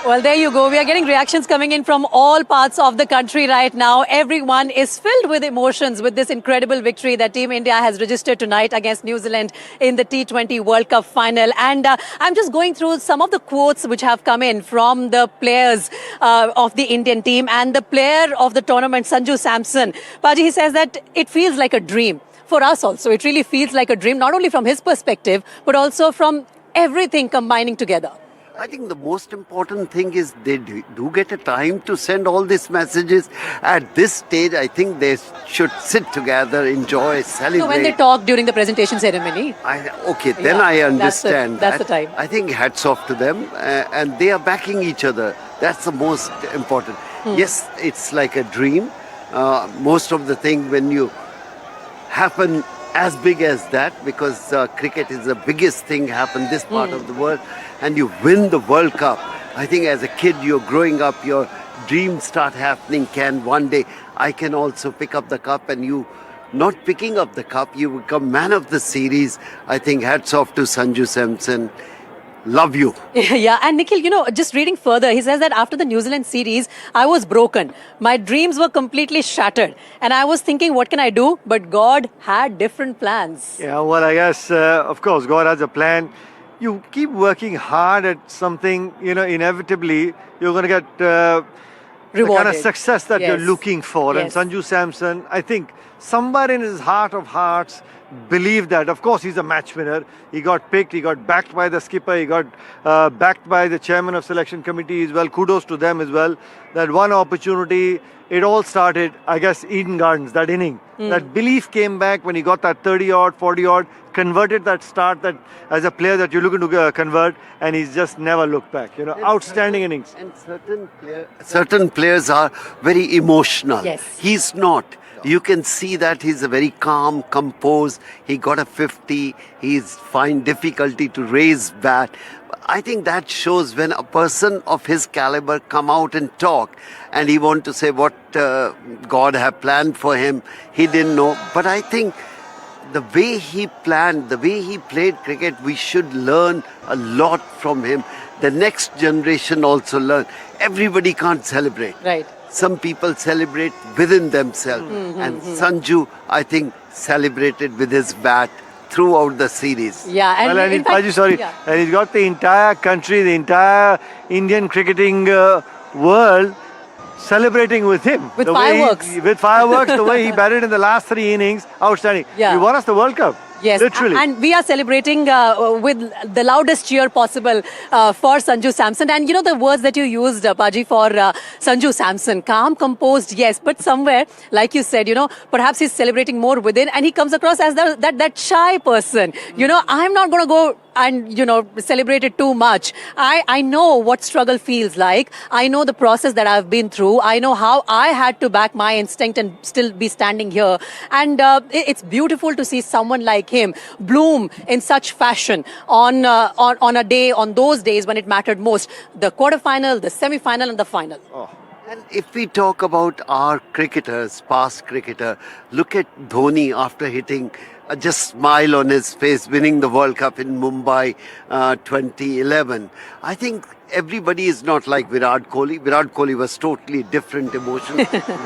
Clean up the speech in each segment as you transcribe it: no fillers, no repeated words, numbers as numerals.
Well, there you go. We are getting reactions coming in from all parts of the country right now. Everyone is filled with emotions with this incredible victory that Team India has registered tonight against New Zealand in the T20 World Cup final. And I'm just going through some of the quotes which have come in from the players of the Indian team and the player of the tournament, Sanju Samson. Paji, he says that it feels like a dream. For us also, it really feels like a dream, not only from his perspective, but also from everything combining together. I think the most important thing is they do get a time to send all these messages. At this stage, I think they should sit together, enjoy, celebrate. So when they talk during the presentation ceremony. Then I understand. That's the time. I think hats off to them. And they are backing each other. That's the most important. Yes, it's like a dream. Most of the thing when you happen as big as that, because cricket is the biggest thing happen this part of the world, and you win the World Cup. I think as a kid, you're growing up, your dreams start happening. Can one day I can also pick up the cup, and you not picking up the cup, you become man of the series. I think hats off to Sanju Samson. Love you. Yeah, and Nikhil, just reading further, he says that after the New Zealand series, I was broken. My dreams were completely shattered. And I was thinking, what can I do? But God had different plans. Yeah, well, I guess, of course, God has a plan. You keep working hard at something, inevitably, you're going to get the kind of success that you're looking for. Yes. And Sanju Samson, I think, somewhere in his heart of hearts, believe that. Of course, he's a match winner. He got picked, he got backed by the skipper, he got backed by the chairman of selection committee as well. Kudos to them as well. That one opportunity, it all started, I guess, Eden Gardens, that inning. That belief came back when he got that 30-odd, 40-odd, converted that start that as a player that you're looking to convert, and he's just never looked back. Outstanding innings. And certain players are very emotional. Yes. He's not. You can see that he's a very calm, composed. He got a 50. He's find difficulty to raise bat. I think that shows when a person of his caliber come out and talk, and he want to say what God have planned for him. He didn't know. But I think the way he planned, the way he played cricket, we should learn a lot from him. The next generation also learn. Everybody can't celebrate. Right. Some people celebrate within themselves. And Sanju, I think, celebrated with his bat throughout the series. Yeah, and and he's got the entire country, the entire Indian cricketing world celebrating with him. With fireworks. With fireworks, the way he batted in the last 3 innings, outstanding. Yeah. He won us the World Cup. Yes, literally. And we are celebrating with the loudest cheer possible for Sanju Samson. And the words that you used, Paji, for Sanju Samson, calm, composed, yes, but somewhere, like you said, perhaps he's celebrating more within, and he comes across as that shy person. I'm not going to go and celebrate it too much. I know what struggle feels like. I know the process that I've been through. I know how I had to back my instinct and still be standing here. And it's beautiful to see someone like him bloom in such fashion on those days when it mattered most. The quarterfinal, the semi-final, and the final. And if we talk about our cricketers, past cricketer, look at Dhoni after hitting, just smile on his face, winning the World Cup in Mumbai 2011. I think everybody is not like Virat Kohli. Virat Kohli was totally different emotion.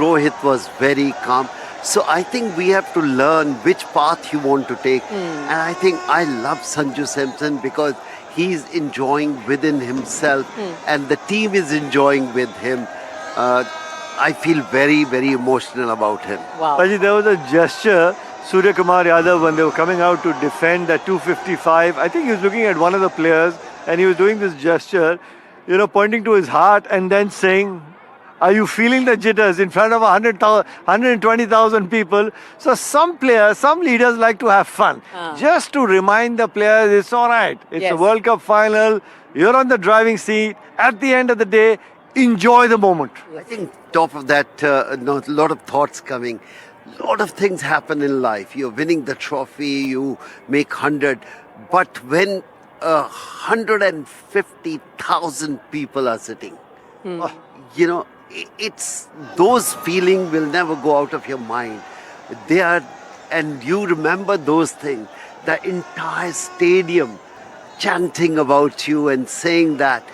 Rohit was very calm. So I think we have to learn which path you want to take. And I think I love Sanju Samson because he's enjoying within himself and the team is enjoying with him. I feel very, very emotional about him. Wow. Paji, there was a gesture, Surya Kumar Yadav, when they were coming out to defend that 255. I think he was looking at one of the players and he was doing this gesture, pointing to his heart and then saying, are you feeling the jitters in front of 120,000 people? So some players, some leaders like to have fun. Just to remind the players, it's all right. It's a World Cup final. You're on the driving seat. At the end of the day, enjoy the moment. I think top of that, a lot of thoughts coming. A lot of things happen in life. You're winning the trophy, you make 100. But when 150,000 people are sitting, it's those feelings will never go out of your mind. They are, and you remember those things. The entire stadium chanting about you and saying that.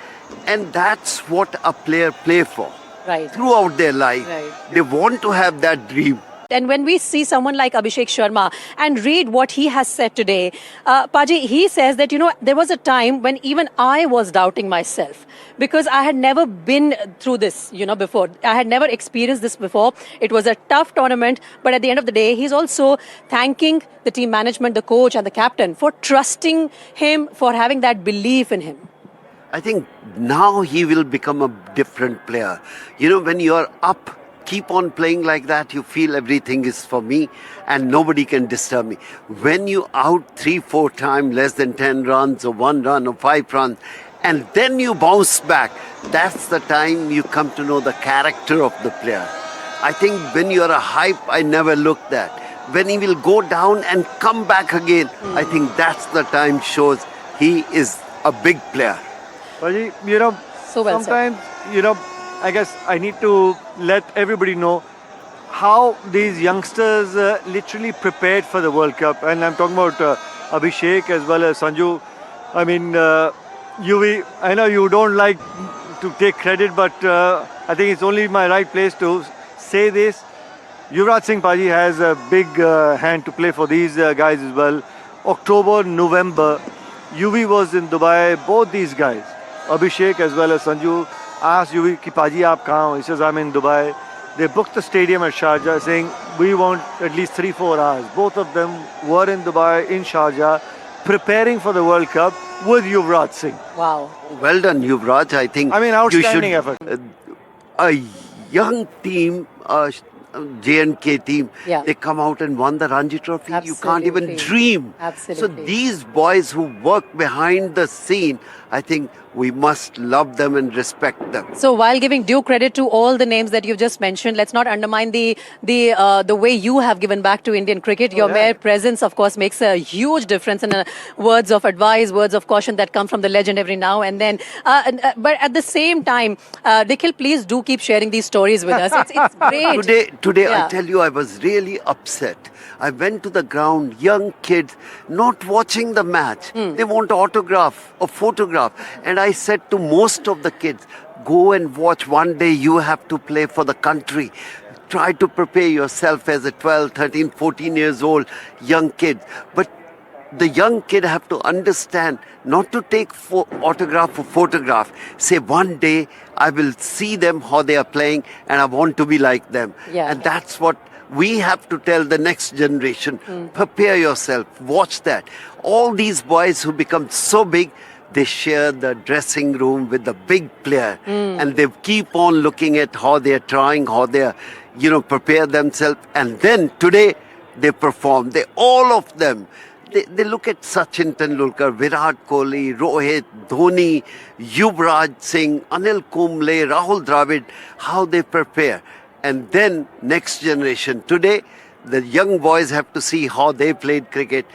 And that's what a player play for. Right. Throughout their life, Right. they want to have that dream. And when we see someone like Abhishek Sharma and read what he has said today, Paji, he says that, there was a time when even I was doubting myself because I had never been through this, before. I had never experienced this before. It was a tough tournament, but at the end of the day, he's also thanking the team management, the coach and the captain for trusting him, for having that belief in him. I think now he will become a different player. When you're up, keep on playing like that, you feel everything is for me and nobody can disturb me. When you out 3-4 times, less than 10 runs or 1 run or 5 runs, and then you bounce back, that's the time you come to know the character of the player. I think when you're a hype, I never looked at. When he will go down and come back again, I think that's the time shows he is a big player. Paji, So well said. sometimes, I guess I need to let everybody know how these youngsters literally prepared for the World Cup. And I'm talking about Abhishek as well as Sanju. I mean, Yuvi, I know you don't like to take credit, but I think it's only my right place to say this. Yuvraj Singh Paji has a big hand to play for these guys as well. October, November, Yuvi was in Dubai, both these guys, Abhishek as well as Sanju, asked Yuvi ki Paji aap kahan ho? He says, I'm in Dubai. They booked the stadium at Sharjah saying, we want at least 3-4 hours. Both of them were in Dubai, in Sharjah, preparing for the World Cup with Yuvraj Singh. Wow. Well done, Yuvraj. I think Outstanding you should, effort. A young team, J&K team, Yeah. they come out and won the Ranji Trophy. You can't even Absolutely. dream. Absolutely. So these boys who work behind the scene, I think we must love them and respect them. So while giving due credit to all the names that you've just mentioned, let's not undermine the way you have given back to Indian cricket. Your mere presence, of course, makes a huge difference in words of advice, words of caution that come from the legend every now and then. But at the same time, Nikhil, please do keep sharing these stories with us. It's great. Today Yeah. I tell you, I was really upset. I went to the ground, young kids, not watching the match. They want autograph or photograph. And I said to most of the kids, go and watch. One day you have to play for the country. Try to prepare yourself as a 12, 13, 14 years old young kid. But the young kid have to understand not to take autograph or photograph. Say one day I will see them how they are playing and I want to be like them. Yeah. And that's what we have to tell the next generation. Prepare yourself. Watch that. All these boys who become so big, they share the dressing room with the big player. And they keep on looking at how they're trying, how they're, prepare themselves. And then today they perform. All of them. They look at Sachin Tendulkar, Virat Kohli, Rohit, Dhoni, Yuvraj Singh, Anil Kumble, Rahul Dravid, how they prepare. And then next generation. Today, the young boys have to see how they played cricket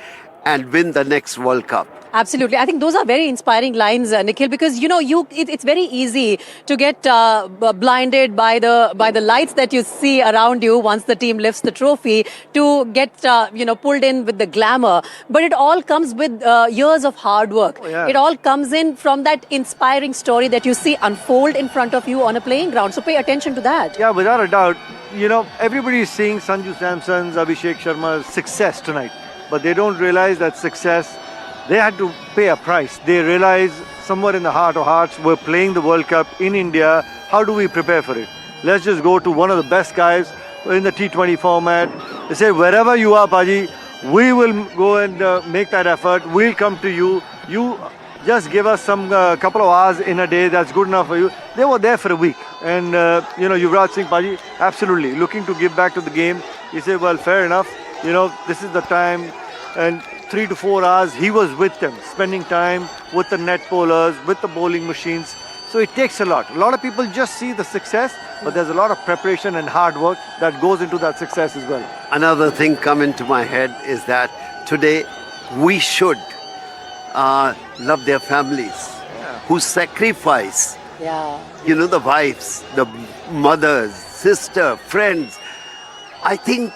and win the next World Cup. Absolutely. I think those are very inspiring lines, Nikhil, because, it's very easy to get blinded by the lights that you see around you once the team lifts the trophy, to get, pulled in with the glamour. But it all comes with years of hard work. Yeah. It all comes in from that inspiring story that you see unfold in front of you on a playing ground. So pay attention to that. Yeah, without a doubt. Everybody is seeing Sanju Samson's, Abhishek Sharma's success tonight. But they don't realize that success, they had to pay a price. They realize somewhere in the heart of hearts, we're playing the World Cup in India. How do we prepare for it? Let's just go to one of the best guys in the T20 format. They say, wherever you are, Paji, we will go and make that effort. We'll come to you. You just give us some couple of hours in a day. That's good enough for you. They were there for a week. And, Yuvraj Singh Paji, absolutely looking to give back to the game. He said, well, fair enough. This is the time. And 3 to 4 hours, he was with them, spending time with the net bowlers, with the bowling machines. So it takes a lot. A lot of people just see the success, but there's a lot of preparation and hard work that goes into that success as well. Another thing come into my head is that today we should love their families who sacrifice, Yeah. the wives, the mothers, sister, friends. I think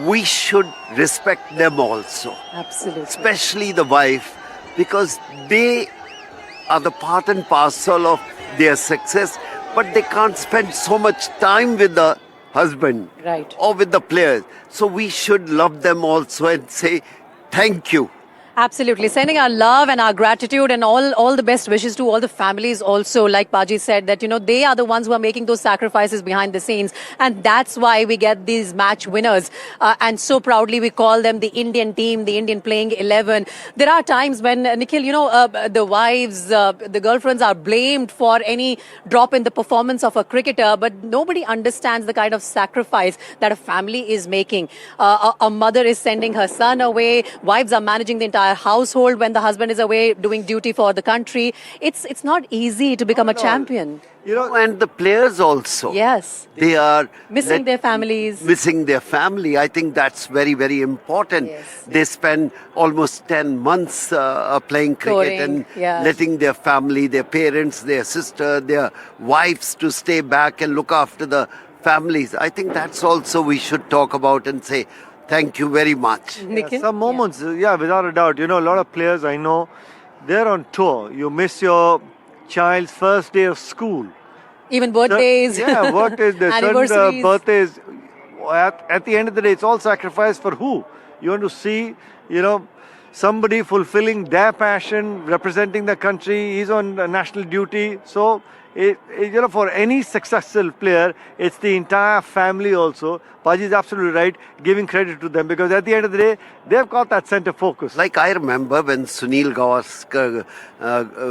we should respect them also, Absolutely. especially the wife, because they are the part and parcel of their success, but they can't spend so much time with the husband Right. or with the players. So we should love them also and say thank you. Absolutely. Sending our love and our gratitude and all the best wishes to all the families also, like Paji said, that, they are the ones who are making those sacrifices behind the scenes. And that's why we get these match winners. And so proudly we call them the Indian team, the Indian playing 11. There are times when, Nikhil, the wives, the girlfriends are blamed for any drop in the performance of a cricketer, but nobody understands the kind of sacrifice that a family is making. A mother is sending her son away. Wives are managing the entire household when the husband is away doing duty for the country. It's not easy to become a champion. And the players also. Yes. They are Missing their families. Missing their family. I think that's very, very important. Yes. They spend almost 10 months playing cricket Touring, and yes. letting their family, their parents, their sister, their wives to stay back and look after the families. I think that's also we should talk about and say thank you very much. Nikhil? Some moments, without a doubt. A lot of players I know, they're on tour. You miss your child's first day of school. Even birthdays. Yeah, birthdays, their son's anniversaries. birthdays. At the end of the day, it's all sacrifice for who? You want to see, somebody fulfilling their passion, representing the country. He's on national duty. So, for any successful player, it's the entire family also. Paji is absolutely right, giving credit to them because at the end of the day, they've got that center focus. Like I remember when Sunil Gavaskar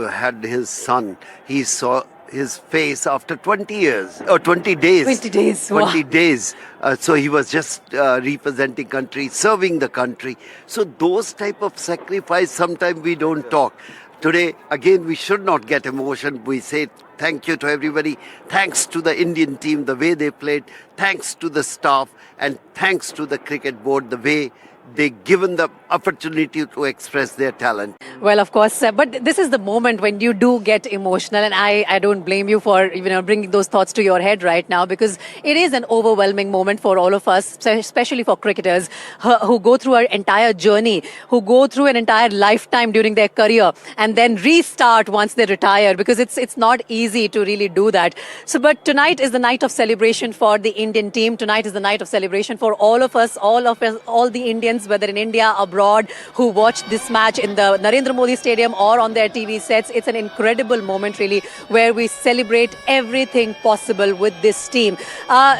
had his son, he saw his face after 20 years or 20 days. 20 days, wow. 20 days. So he was just representing country, serving the country. So those type of sacrifice, sometimes we don't talk. Today, again, we should not get emotion. We say thank you to everybody. Thanks to the Indian team, the way they played. Thanks to the staff and thanks to the cricket board, the way they given the opportunity to express their talent. Well, of course, but this is the moment when you do get emotional, and I don't blame you for bringing those thoughts to your head right now, because it is an overwhelming moment for all of us, especially for cricketers who go through an entire journey, who go through an entire lifetime during their career, and then restart once they retire, because it's not easy to really do that. So, but tonight is the night of celebration for the Indian team. Tonight is the night of celebration for all of us, all the Indians, whether in India, abroad, who watched this match in the Narendra Modi Stadium or on their TV sets. It's an incredible moment, really, where we celebrate everything possible with this team.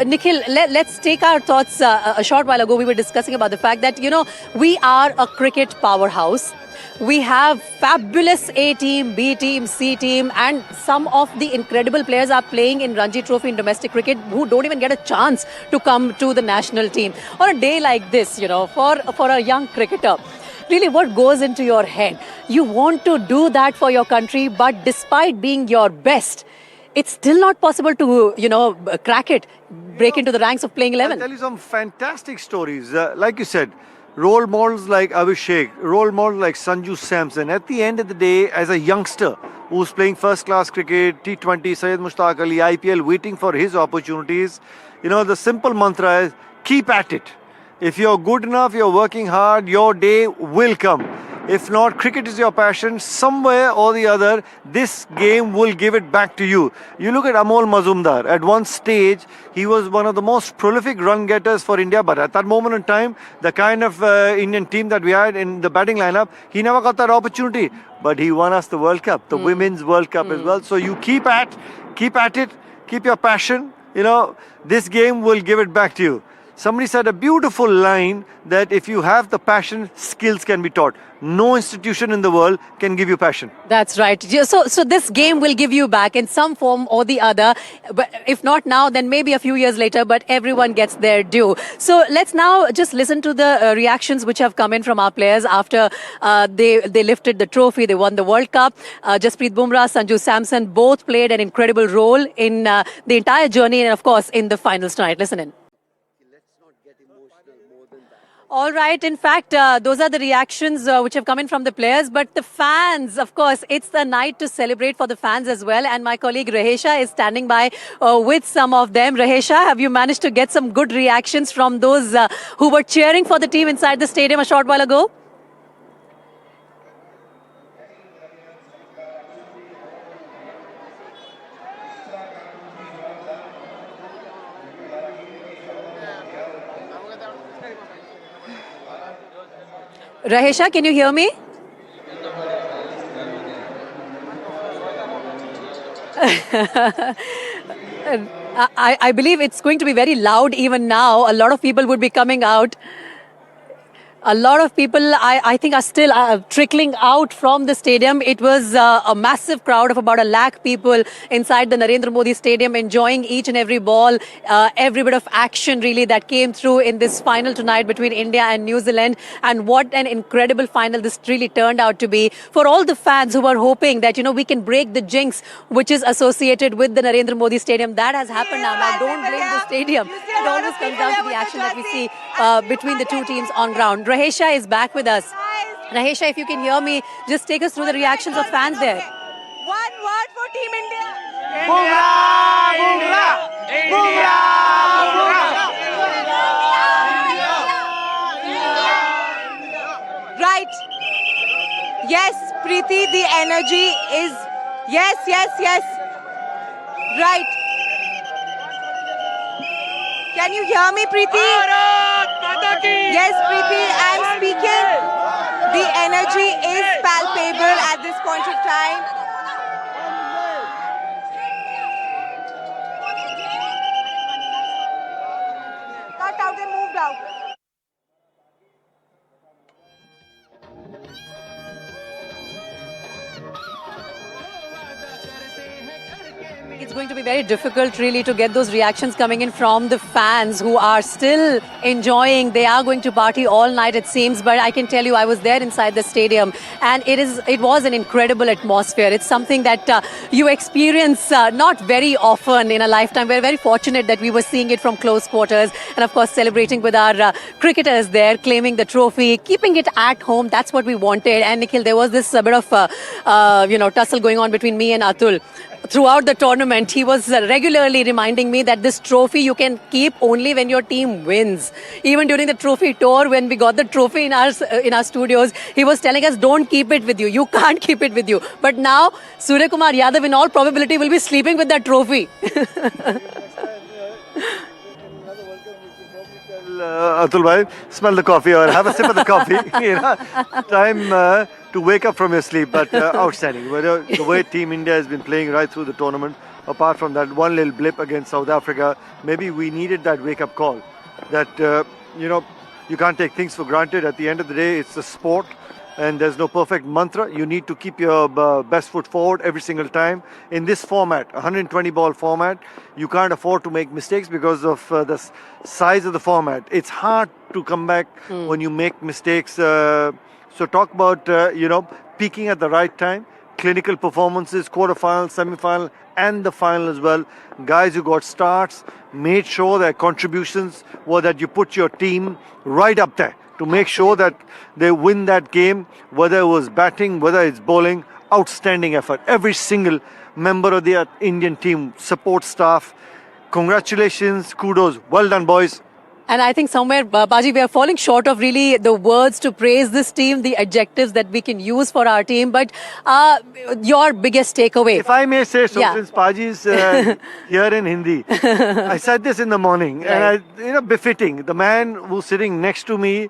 Nikhil, let's take our thoughts. A short while ago, we were discussing about the fact that, we are a cricket powerhouse. We have fabulous A team, B team, C team, and some of the incredible players are playing in Ranji Trophy in domestic cricket who don't even get a chance to come to the national team. On a day like this, for a young cricketer, really what goes into your head? You want to do that for your country, but despite being your best, it's still not possible to, crack it, break into the ranks of playing 11. I'll tell you some fantastic stories. Like you said, role models like Abhishek, role models like Sanju Samson. At the end of the day, as a youngster who's playing first-class cricket, T20, Syed Mushtaq Ali, IPL, waiting for his opportunities, the simple mantra is keep at it. If you're good enough, you're working hard, your day will come. If not, cricket is your passion, somewhere or the other, this game will give it back to you. You look at Amol Mazumdar. At one stage, he was one of the most prolific run getters for India, but at that moment in time, the kind of Indian team that we had in the batting lineup, he never got that opportunity. But he won us the World Cup, the Women's World Cup as well. So you keep at it, keep your passion. This game will give it back to you. Somebody said a beautiful line that if you have the passion, skills can be taught. No institution in the world can give you passion. That's right. So this game will give you back in some form or the other. But if not now, then maybe a few years later, but everyone gets their due. So let's now just listen to the reactions which have come in from our players after they lifted the trophy. They won the World Cup. Jasprit Bumrah, Sanju Samson both played an incredible role in the entire journey and, of course, in the finals tonight. Listen in. All right. In fact, those are the reactions which have come in from the players. But the fans, of course, it's the night to celebrate for the fans as well. And my colleague Rahesha is standing by with some of them. Rahesha, have you managed to get some good reactions from those who were cheering for the team inside the stadium a short while ago? Rahesha, can you hear me? I believe it's going to be very loud even now. A lot of people would be coming out. A lot of people, I think, are still trickling out from the stadium. It was a massive crowd of about 1 lakh people inside the Narendra Modi Stadium, enjoying each and every ball, every bit of action really that came through in this final tonight between India and New Zealand. And what an incredible final this really turned out to be for all the fans who were hoping that, we can break the jinx which is associated with the Narendra Modi Stadium. That has happened now. Now, don't blame the stadium. It always comes down to the action that we see between the two teams on ground. Rahesha is back with us. Rahesha, if you can hear me, just take us through the reactions of fans there. One word for Team India. Right. Yes, Preeti, the energy is yes. Right. Can you hear me, Preeti? Yes, Preeti, I'm speaking. The energy is palpable at this point of time. Cut out and moved out. It's going to be very difficult really to get those reactions coming in from the fans who are still enjoying. They are going to party all night, it seems, but I can tell you I was there inside the stadium and it was an incredible atmosphere. It's something that you experience not very often in a lifetime. We're very fortunate that we were seeing it from close quarters and of course celebrating with our cricketers there, claiming the trophy, keeping it at home. That's what we wanted. And Nikhil, there was this bit of tussle going on between me and Atul. Throughout the tournament, he was regularly reminding me that this trophy you can keep only when your team wins. Even during the trophy tour, when we got the trophy in our studios, he was telling us, don't keep it with you. You can't keep it with you. But now, Surya Kumar Yadav in all probability will be sleeping with that trophy. Atul bhai, smell the coffee or have a sip of the coffee. Time to wake up from your sleep, but outstanding. The way Team India has been playing right through the tournament, apart from that one little blip against South Africa, maybe we needed that wake-up call. That, you can't take things for granted. At the end of the day, it's a sport and there's no perfect mantra. You need to keep your best foot forward every single time. In this format, 120 ball format, you can't afford to make mistakes because of the size of the format. It's hard to come back when you make mistakes. So talk about, peaking at the right time, clinical performances, quarterfinal, semi-final, and the final as well. Guys who got starts, made sure their contributions were that you put your team right up there to make sure that they win that game, whether it was batting, whether it's bowling. Outstanding effort. Every single member of the Indian team, support staff, congratulations, kudos, well done boys. And I think somewhere, Baji, we are falling short of really the words to praise this team, the adjectives that we can use for our team. But your biggest takeaway? If I may say so, Yeah. since Paji is here in Hindi, I said this in the morning, Right. and befitting. The man who's sitting next to me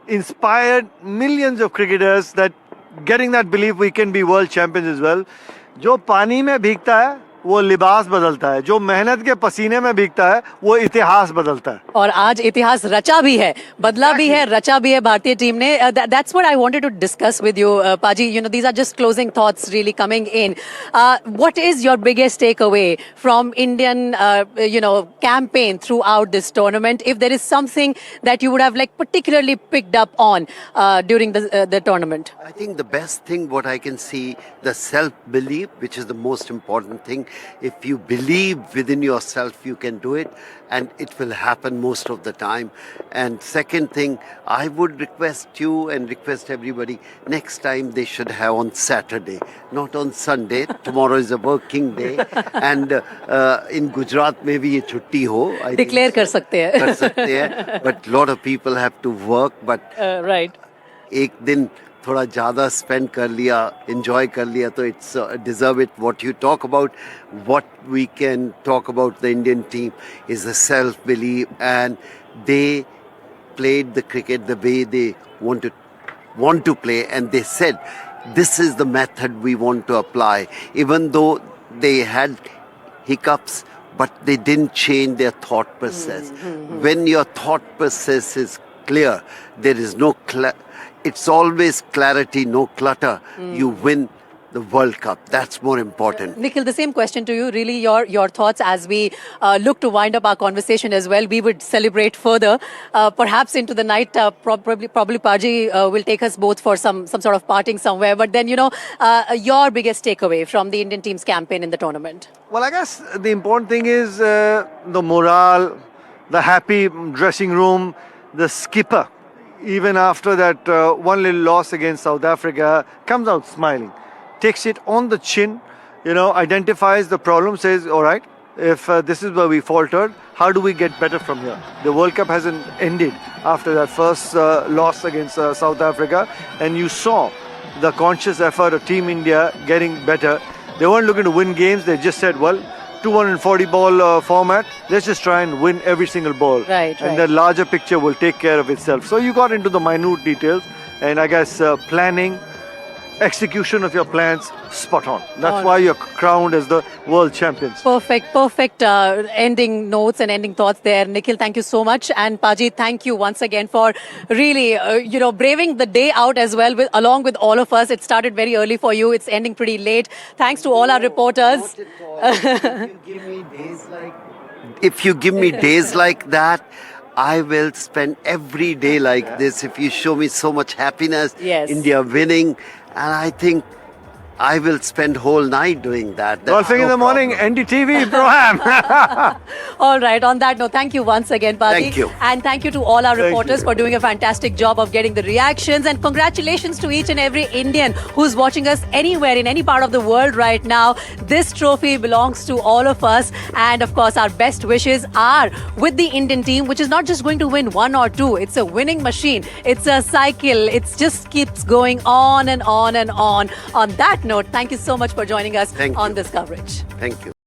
inspired millions of cricketers that getting that belief we can be world champions as well. जो पानी में भीगता है वो लिबास बदलता है, जो मेहनत के पसीने में भीगता है वो इतिहास बदलता है. और आज इतिहास रचा भी है, बदला भी है, रचा भी है भारतीय टीम ने. That's what I wanted to discuss with you, Paji. These are just closing thoughts really coming in. What is your biggest takeaway from Indian, campaign throughout this tournament? If there is something that you would have particularly picked up on during the tournament. I think the best thing what I can see, the self-belief, which is the most important thing. If you believe within yourself, you can do it and it will happen most of the time. And second thing, I would request you and request everybody, next time they should have on Saturday, not on Sunday. Tomorrow is a working day. And in Gujarat, maybe ye chutti ho. I think Declare kar sakte hai. कर सकते हैं. But lot of people have to work. But Right. एक दिन थोड़ा ज़्यादा spend कर लिया, enjoy कर लिया, तो it's deserve it. What you talk about, what we can talk about the Indian team is the self-belief, and they played the cricket the way they wanted want to play, and they said, this is the method we want to apply. Even though they had hiccups, but they didn't change their thought process. When your thought process is clear, there is no it's always clarity, no clutter. You win the World Cup. That's more important. Nikhil, the same question to you. Really, your thoughts as we look to wind up our conversation as well. We would celebrate further, perhaps into the night. Probably Paji will take us both for some sort of parting somewhere. But then, your biggest takeaway from the Indian team's campaign in the tournament. Well, I guess the important thing is the morale, the happy dressing room, the skipper, even after that one little loss against South Africa, comes out smiling, takes it on the chin, identifies the problem, says, all right, if this is where we faltered, how do we get better from here? The World Cup hasn't ended after that first loss against South Africa, and you saw the conscious effort of Team India getting better. They weren't looking to win games, they just said, well, 240 ball format, let's just try and win every single ball. Right. And the larger picture will take care of itself. So you got into the minute details, and I guess planning, execution of your plans, spot on. That's why you're crowned as the world champions. Perfect ending notes and ending thoughts there. Nikhil, thank you so much. And Paji, thank you once again for really, braving the day out as well, along with all of us. It started very early for you. It's ending pretty late. Thanks to all our reporters. If you give me days like that, I will spend every day like this. If you show me so much happiness, Yes. India winning, and I think I will spend whole night doing that. First thing in the morning, NDTV, Proham. All right. On that note, thank you once again, Paji. Thank you. And thank you to all our Thank reporters you. for doing a fantastic job of getting the reactions. And congratulations to each and every Indian who's watching us anywhere in any part of the world right now. This trophy belongs to all of us. And of course, our best wishes are with the Indian team, which is not just going to win one or two. It's a winning machine. It's a cycle. It just keeps going on and on and on. On that note, thank you so much for joining us Thank on you. this coverage. Thank you.